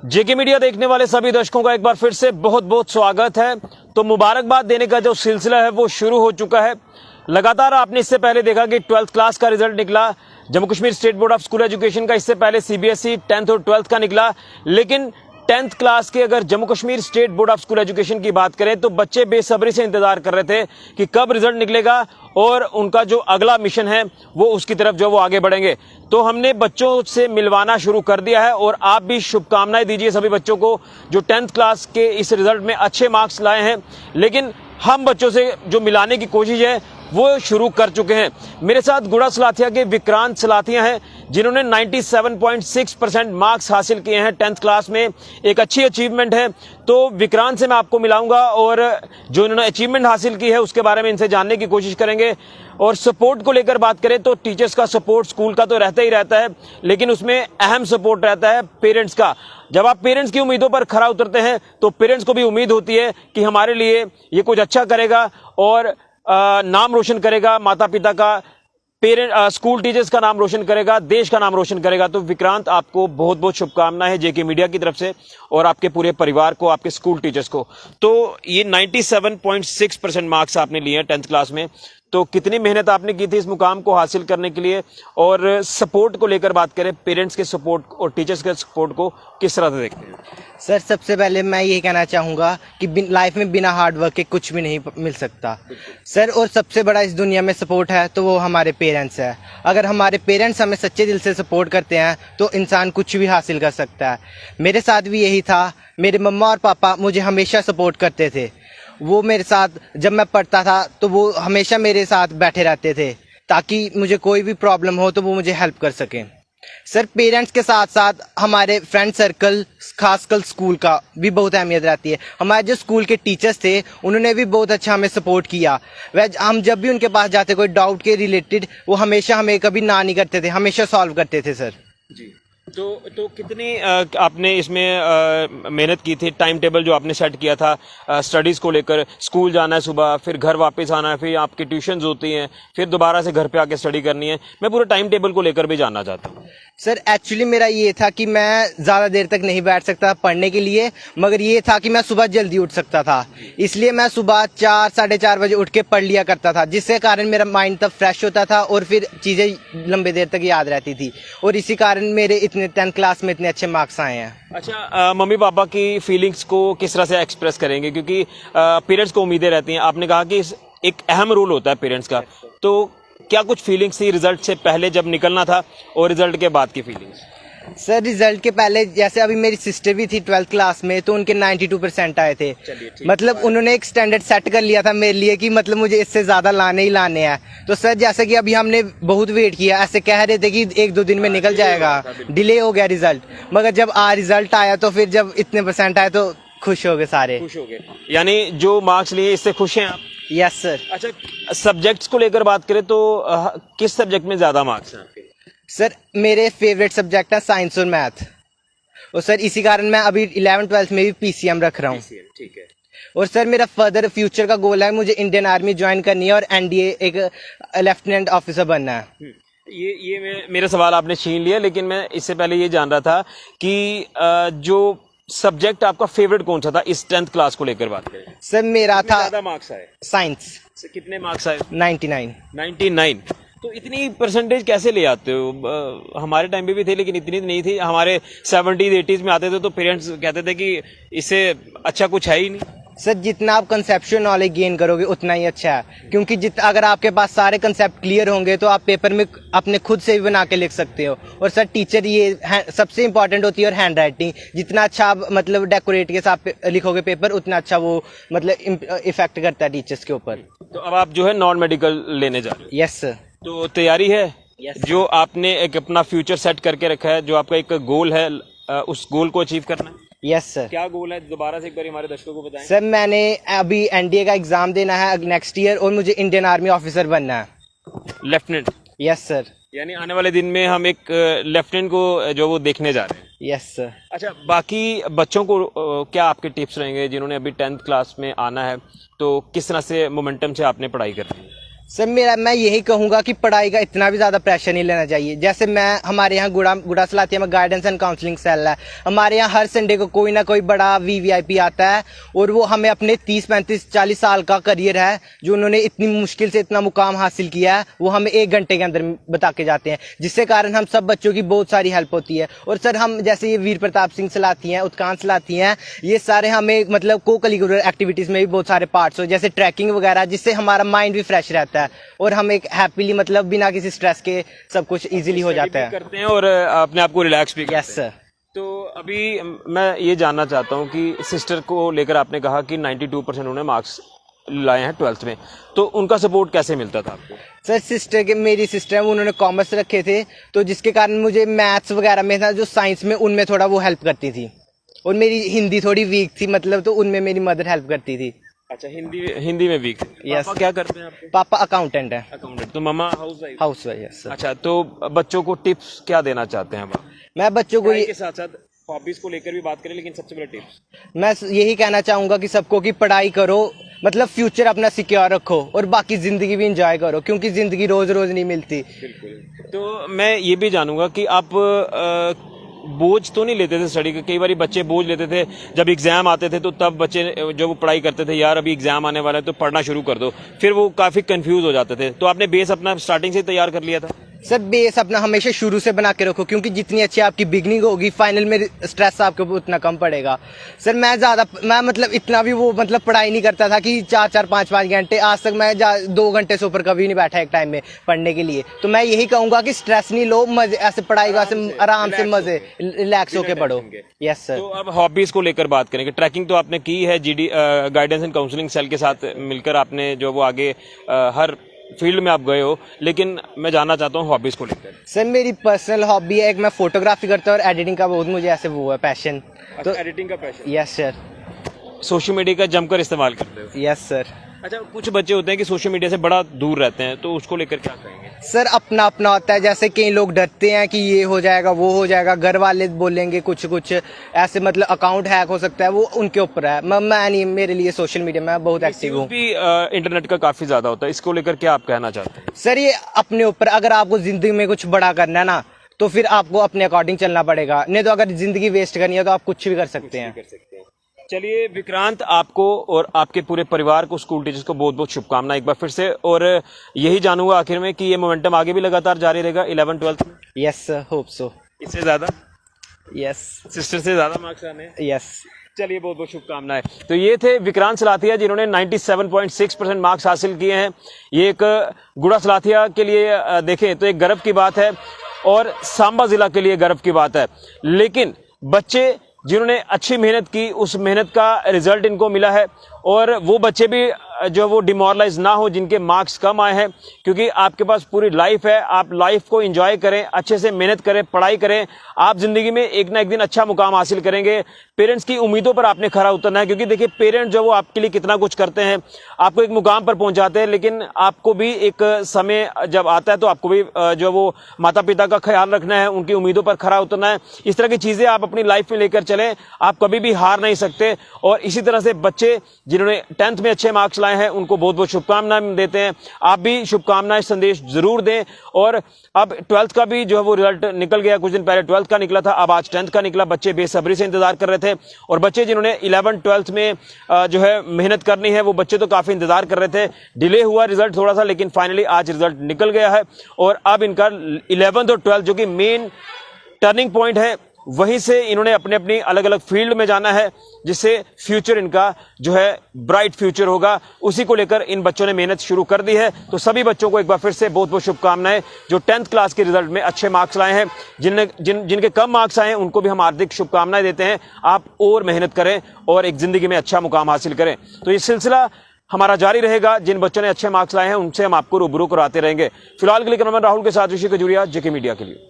जेके media देखने वाले सभी दर्शकों का एक बार फिर से बहुत बहुत स्वागत है। तो मुबारकबाद देने का जो सिलसिला है वो शुरू हो चुका है। लगातार आपने इससे पहले देखा कि 12th क्लास का रिजल्ट निकला, Jammu Kashmir state board of school education का। इससे पहले सीबीएसई 10th और 12th का निकला। लेकिन 10th क्लास के अगर Jammu Kashmir state board of school education की बात करें तो बच्चे बेसब्री से इंतजार कर रहे थे कि कब रिजल्ट निकलेगा और उनका जो अगला मिशन है वो उसकी तरफ जो वो आगे बढ़ेंगे। तो हमने बच्चों से मिलवाना शुरू कर दिया है और आप भी शुभकामनाएं दीजिए सभी बच्चों को जो 10th क्लास के इस रिजल्ट में अच्छे मार्क्स लाए हैं। लेकिन हम बच्चों से जो मिलाने की कोशिश है वो शुरू कर चुके हैं। मेरे साथ गुड़ा सलाथिया के विक्रांत सलाथिया हैं जिन्होंने 97.6% मार्क्स हासिल किए हैं 10th क्लास में। एक अच्छी अचीवमेंट है। तो विक्रांत से मैं आपको मिलाऊंगा और जो इन्होंने अचीवमेंट हासिल की है उसके बारे में इनसे जानने की कोशिश करेंगे। और सपोर्ट को लेकर बात करें तो टीचर्स का सपोर्ट स्कूल का तो रहता ही रहता है, लेकिन उसमें अहम सपोर्ट रहता है पेरेंट्स का। जब आप पेरेंट्स की उम्मीदों पर खरा उतरते हैं तो पेरेंट्स को भी उम्मीद होती है कि हमारे लिए ये कुछ अच्छा करेगा और नाम रोशन करेगा, माता पिता का, स्कूल टीचर्स का नाम रोशन करेगा, देश का नाम रोशन करेगा। तो विक्रांत, आपको बहुत बहुत शुभकामनाएं हैं जेके मीडिया की तरफ से और आपके पूरे परिवार को, आपके स्कूल टीचर्स को। तो ये 97.6% मार्क्स आपने लिए हैं 10th क्लास में। तो कितनी मेहनत आपने की थी इस मुकाम को हासिल करने के लिए? और सपोर्ट को लेकर बात करें, पेरेंट्स के सपोर्ट और टीचर्स के सपोर्ट को किस तरह से देखते हैं? सर, सबसे पहले मैं यही कहना चाहूँगा कि लाइफ में बिना हार्ड वर्क के कुछ भी नहीं मिल सकता सर। और सबसे बड़ा इस दुनिया में सपोर्ट है तो वो हमारे पेरेंट्स है। अगर हमारे पेरेंट्स हमें सच्चे दिल से सपोर्ट करते हैं तो इंसान कुछ भी हासिल कर सकता है। मेरे साथ भी यही था। मेरे मम्मा और पापा मुझे हमेशा सपोर्ट करते थे। वो मेरे साथ जब मैं पढ़ता था तो वो हमेशा मेरे साथ बैठे रहते थे ताकि मुझे कोई भी प्रॉब्लम हो तो वो मुझे हेल्प कर सकें। सर, पेरेंट्स के साथ साथ हमारे फ्रेंड सर्कल, खासकर स्कूल का भी बहुत अहमियत रहती है। हमारे जो स्कूल के टीचर्स थे उन्होंने भी बहुत अच्छा हमें सपोर्ट किया। वह हम जब भी उनके पास जाते कोई डाउट के रिलेटेड, वो हमेशा हमें कभी ना नहीं करते थे, हमेशा सॉल्व करते थे सर जी। तो कितनी आपने इसमें मेहनत की थी? टाइम टेबल जो आपने सेट किया था स्टडीज को लेकर, स्कूल जाना है सुबह, फिर घर वापस आना है, फिर आपकी ट्यूशन्स होती हैं, फिर दोबारा से घर पे आके स्टडी करनी है। मैं पूरे टाइम टेबल को लेकर भी जानना चाहता हूँ। सर, एक्चुअली मेरा ये था कि मैं ज़्यादा देर तक नहीं बैठ सकता पढ़ने के लिए, मगर ये था कि मैं सुबह जल्दी उठ सकता था। इसलिए मैं सुबह 4 साढ़े 4 बजे उठ के पढ़ लिया करता था, जिससे कारण मेरा माइंड तब फ्रेश होता था और फिर चीज़ें लंबे देर तक याद रहती थी। और इसी कारण मेरे इतने 10th क्लास में इतने अच्छे मार्क्स आए हैं। अच्छा, मम्मी पापा की फीलिंग्स को किस तरह से एक्सप्रेस करेंगे? क्योंकि पेरेंट्स को उम्मीदें रहती हैं। आपने कहा कि एक अहम रोल होता है पेरेंट्स का, तो क्या कुछ फीलिंग्स थी रिजल्ट से पहले जब निकलना था और रिजल्ट के बाद की फीलिंग्स? सर, रिजल्ट के पहले जैसे अभी मेरी सिस्टर भी थी 12th क्लास में तो उनके 92% आए थे। मतलब उन्होंने एक स्टैंडर्ड सेट कर लिया था मेरे लिए कि मतलब मुझे इससे ज्यादा लाने ही लाने हैं। तो सर, जैसे कि अभी हमने बहुत वेट किया, ऐसे कह रहे थे कि 1-2 दिन में निकल जाएगा, डिले हो गया रिजल्ट, मगर जब रिजल्ट आया तो फिर जब इतने परसेंट आए तो खुश हो गए सारे। खुश हो गए, यानी जो मार्क्स लिए इससे खुश हैं आप? Yes sir. अच्छा, सब्जेक्ट्स को लेकर बात करें तो किस सब्जेक्ट में ज्यादा मार्क्स हैं आपके? सर, मेरे फेवरेट सब्जेक्ट है साइंस और मैथ। और सर, इसी कारण मैं अभी 11th 12th में भी पीसीएम रख रहा हूँ। ठीक है। और सर, मेरा फर्दर फ्यूचर का गोल है मुझे इंडियन आर्मी ज्वाइन करनी है और एनडीए एक लेफ्टिनेंट ऑफिसर बनना है। मेरा सवाल आपने छीन लिया, लेकिन मैं इससे पहले ये जान रहा था कि जो सब्जेक्ट आपका फेवरेट कौन सा था इस 10th क्लास को लेकर बात करें? सर, मेरा था ज्यादा मार्क्स आए साइंस। कितने मार्क्स आए? 99। तो इतनी परसेंटेज कैसे ले आते हो? हमारे टाइम पे भी थे लेकिन इतनी नहीं थी। हमारे 70s 80s में आते थे तो पेरेंट्स कहते थे कि इससे अच्छा कुछ है ही नहीं। सर, जितना आप कंसेप्चुअल नॉलेज गेन करोगे उतना ही अच्छा है, क्योंकि अगर आपके पास सारे कंसेप्ट क्लियर होंगे तो आप पेपर में अपने खुद से भी बना के लिख सकते हो। और सर, टीचर ये सबसे इंपॉर्टेंट होती है। और हैंड राइटिंग जितना अच्छा आप मतलब डेकोरेट के साथ लिखोगे पेपर, उतना अच्छा वो मतलब इफेक्ट करता है टीचर्स के ऊपर। तो अब आप जो है नॉन मेडिकल लेने जा रहे हो? Yes sir. तो तैयारी है? जो आपने एक अपना फ्यूचर सेट करके रखा है, जो आपका एक गोल है, उस गोल को अचीव करना है? Yes sir. क्या गोल है, दोबारा से एक बार हमारे दर्शकों को बताएं। सर, मैंने अभी एनडीए का एग्जाम देना है नेक्स्ट ईयर और मुझे इंडियन आर्मी ऑफिसर बनना है। लेफ्टिनेंट? Yes sir. यानी आने वाले दिन में हम एक लेफ्टिनेंट को जो वो देखने जा रहे हैं। Yes sir. अच्छा, बाकी बच्चों को क्या आपके टिप्स रहेंगे जिन्होंने अभी 10th क्लास में आना है? तो किस तरह से मोमेंटम से आपने पढ़ाई करनी है? सर मैं यही कहूंगा कि पढ़ाई का इतना भी ज्यादा प्रेशर नहीं लेना चाहिए। जैसे हमारे यहाँ गुड़ा सलातिया में गाइडेंस एंड काउंसलिंग सेल है। हमारे यहाँ हर संडे को कोई ना कोई बड़ा वीवीआईपी आता है और वो हमें अपने 30-35-40 साल का करियर है जो उन्होंने इतनी मुश्किल से इतना मुकाम हासिल किया है, वो हमें 1 घंटे के अंदर बता के जाते हैं, जिससे कारण हम सब बच्चों की बहुत सारी हेल्प होती है। और सर हम जैसे ये वीर प्रताप सिंह सलाती हैं, उत्कांत सलाती हैं, ये सारे हमें मतलब को करिकुलर एक्टिविटीज में भी बहुत सारे पार्ट्स हो, जैसे ट्रैकिंग वगैरह, जिससे हमारा माइंड भी फ्रेश रहता है और हम एक हैप्पीली मतलब बिना किसी स्ट्रेस के सब कुछ इजीली हो जाता है करते हैं और अपने आप को रिलैक्स भी करते हैं। Yes sir. तो अभी मैं ये जानना चाहता हूँ कि सिस्टर को लेकर आपने कहा कि 92% उन्होंने मार्क्स लाए हैं 12th में, तो उनका सपोर्ट कैसे मिलता था आपको? सर मेरी सिस्टर है, उन्होंने कॉमर्स रखे थे, तो जिसके कारण मुझे मैथ्स वगैरह में था जो साइंस में, उनमें थोड़ा वो हेल्प करती थी। और मेरी हिंदी थोड़ी वीक थी मतलब, तो उनमें मेरी मदर हेल्प करती थी। अच्छा, हिंदी में वीक। यस। पापा क्या करते हैं आपके? पापा अकाउंटेंट है। अकाउंटेंट। तो मम्मा हाउसवाइफ? हाउसवाइफ। यस। अच्छा, तो बच्चों को टिप्स क्या देना चाहते हैं आप? मैं बच्चों को पढ़ाई के साथ साथ हॉबीज को लेकर भी बात करें, लेकिन सबसे बड़ा टिप्स मैं यही कहना चाहूंगा कि सबको कि पढ़ाई करो, मतलब फ्यूचर अपना सिक्योर रखो और बाकी जिंदगी भी एंजॉय करो, क्योंकि जिंदगी रोज रोज नहीं मिलती। बिल्कुल। तो मैं ये भी जानूंगा कि आप बोझ तो नहीं लेते थे स्टडी का? कई बार बच्चे बोझ लेते थे, जब एग्जाम आते थे तो तब बच्चे जो वो पढ़ाई करते थे, यार अभी एग्जाम आने वाला है तो पढ़ना शुरू कर दो, फिर वो काफी कंफ्यूज हो जाते थे। तो आपने बेस अपना स्टार्टिंग से तैयार कर लिया था? सर बेस अपना हमेशा शुरू से बना के रखो, क्योंकि जितनी अच्छी आपकी बिगनिंग होगी, फाइनल में स्ट्रेस आपके ऊपर उतना कम पड़ेगा। सर मैं मतलब इतना भी वो मतलब पढ़ाई नहीं करता था कि 4-4 5-5 घंटे। आज तक मैं 2 घंटे से ऊपर कभी नहीं बैठा एक टाइम में पढ़ने के लिए। तो मैं यही कहूंगा कि स्ट्रेस नहीं लो, मजे ऐसे पढ़ाई का आराम से मजे रिलैक्स होके पढ़ो। Yes sir. तो अब हॉबीज को लेकर बात करेंगे। ट्रैकिंग तो आपने की है, GD guidance and counselling cell के साथ मिलकर आपने जो वो आगे हर फील्ड में आप गए हो, लेकिन मैं जानना चाहता हूँ हॉबीज को लेकर। सर मेरी पर्सनल हॉबी है, एक मैं फोटोग्राफी करता हूँ और एडिटिंग का बहुत मुझे ऐसे वो है पैशन। तो एडिटिंग का passion? Yes sir. Social media का जमकर इस्तेमाल करते हो? Yes sir. अच्छा, कुछ बच्चे होते हैं कि सोशल मीडिया से बड़ा दूर रहते हैं, तो उसको लेकर क्या कहेंगे? सर अपना अपना होता है। जैसे कई लोग डरते हैं कि ये हो जाएगा वो हो जाएगा, घर वाले बोलेंगे कुछ ऐसे, मतलब अकाउंट हैक हो सकता है, वो उनके ऊपर है। मैं नहीं, मेरे लिए सोशल मीडिया में बहुत एक्टिव हूँ। भी इंटरनेट का काफी ज्यादा होता है, इसको लेकर क्या आप कहना चाहते हैं? सर ये अपने ऊपर, अगर आपको जिंदगी में कुछ बड़ा करना है ना, तो फिर आपको अपने अकॉर्डिंग चलना पड़ेगा, नहीं तो अगर जिंदगी वेस्ट करनी है तो आप कुछ भी कर सकते हैं। चलिए विक्रांत, आपको और आपके पूरे परिवार को, स्कूल टीचर्स को बहुत बहुत शुभकामनाएं एक बार फिर से। और यही जानूंगा आखिर में कि ये मोमेंटम आगे भी लगातार जारी रहेगा 11th-12th में? Yes sir, hope so. इससे ज्यादा? यस। सिस्टर से ज्यादा मार्क्स आने? यस। चलिए बहुत बहुत शुभकामनाएं। तो ये थे विक्रांत सलाथिया, जिन्होंने 97.6% मार्क्स हासिल किए हैं। ये एक गुड़ा सलाथिया के लिए देखें तो एक गर्व की बात है और सांबा जिला के लिए गर्व की बात है। लेकिन बच्चे जिन्होंने अच्छी मेहनत की, उस मेहनत का रिजल्ट इनको मिला है। और वो बच्चे भी जो वो डिमोरलाइज ना हो जिनके मार्क्स कम आए हैं, क्योंकि आपके पास पूरी लाइफ है। आप लाइफ को एंजॉय करें, अच्छे से मेहनत करें, पढ़ाई करें, आप जिंदगी में एक ना एक दिन अच्छा मुकाम हासिल करेंगे। पेरेंट्स की उम्मीदों पर आपने खरा उतरना है, क्योंकि देखिए पेरेंट्स जो वो आपके लिए कितना कुछ करते हैं, आपको एक मुकाम पर पहुंचाते हैं, लेकिन आपको भी एक समय जब आता है तो आपको भी जो वो माता पिता का ख्याल रखना है, उनकी उम्मीदों पर खरा उतरना है। इस तरह की चीजें आप अपनी लाइफ में लेकर चलें, आप कभी भी हार नहीं सकते। और इसी तरह से बच्चे जिन्होंने 10th में अच्छे मार्क्स लाए हैं, उनको बहुत बहुत शुभकामनाएं देते हैं। आप भी शुभकामनाएं संदेश जरूर दें। और अब 12th का भी जो है वो रिजल्ट निकल गया, कुछ दिन पहले 12th का निकला था, अब आज 10th का निकला। बच्चे बेसब्री से इंतजार कर रहे थे, और बच्चे जिन्होंने 11th-12th में जो है मेहनत करनी है, वो बच्चे तो काफी इंतजार कर रहे थे। डिले हुआ रिजल्ट थोड़ा सा, लेकिन फाइनली आज रिजल्ट निकल गया है। और अब इनका 11th और 12th जो कि मेन टर्निंग पॉइंट है, वहीं से इन्होंने अपने अपनी अलग अलग फील्ड में जाना है, जिससे फ्यूचर इनका जो है ब्राइट फ्यूचर होगा। उसी को लेकर इन बच्चों ने मेहनत शुरू कर दी है। तो सभी बच्चों को एक बार फिर से बहुत बहुत शुभकामनाएं, जो 10th क्लास के रिजल्ट में अच्छे मार्क्स लाए हैं। जिनके कम मार्क्स आए हैं उनको भी हम हार्दिक शुभकामनाएं देते हैं। आप और मेहनत करें और एक जिंदगी में अच्छा मुकाम हासिल करें। तो ये सिलसिला हमारा जारी रहेगा। जिन बच्चों ने अच्छे मार्क्स लाए हैं उनसे हम आपको रूबरू कराते रहेंगे। फिलहाल के लिए कैमरामैन राहुल के साथ ऋषि खजूरिया, जेके मीडिया के लिए।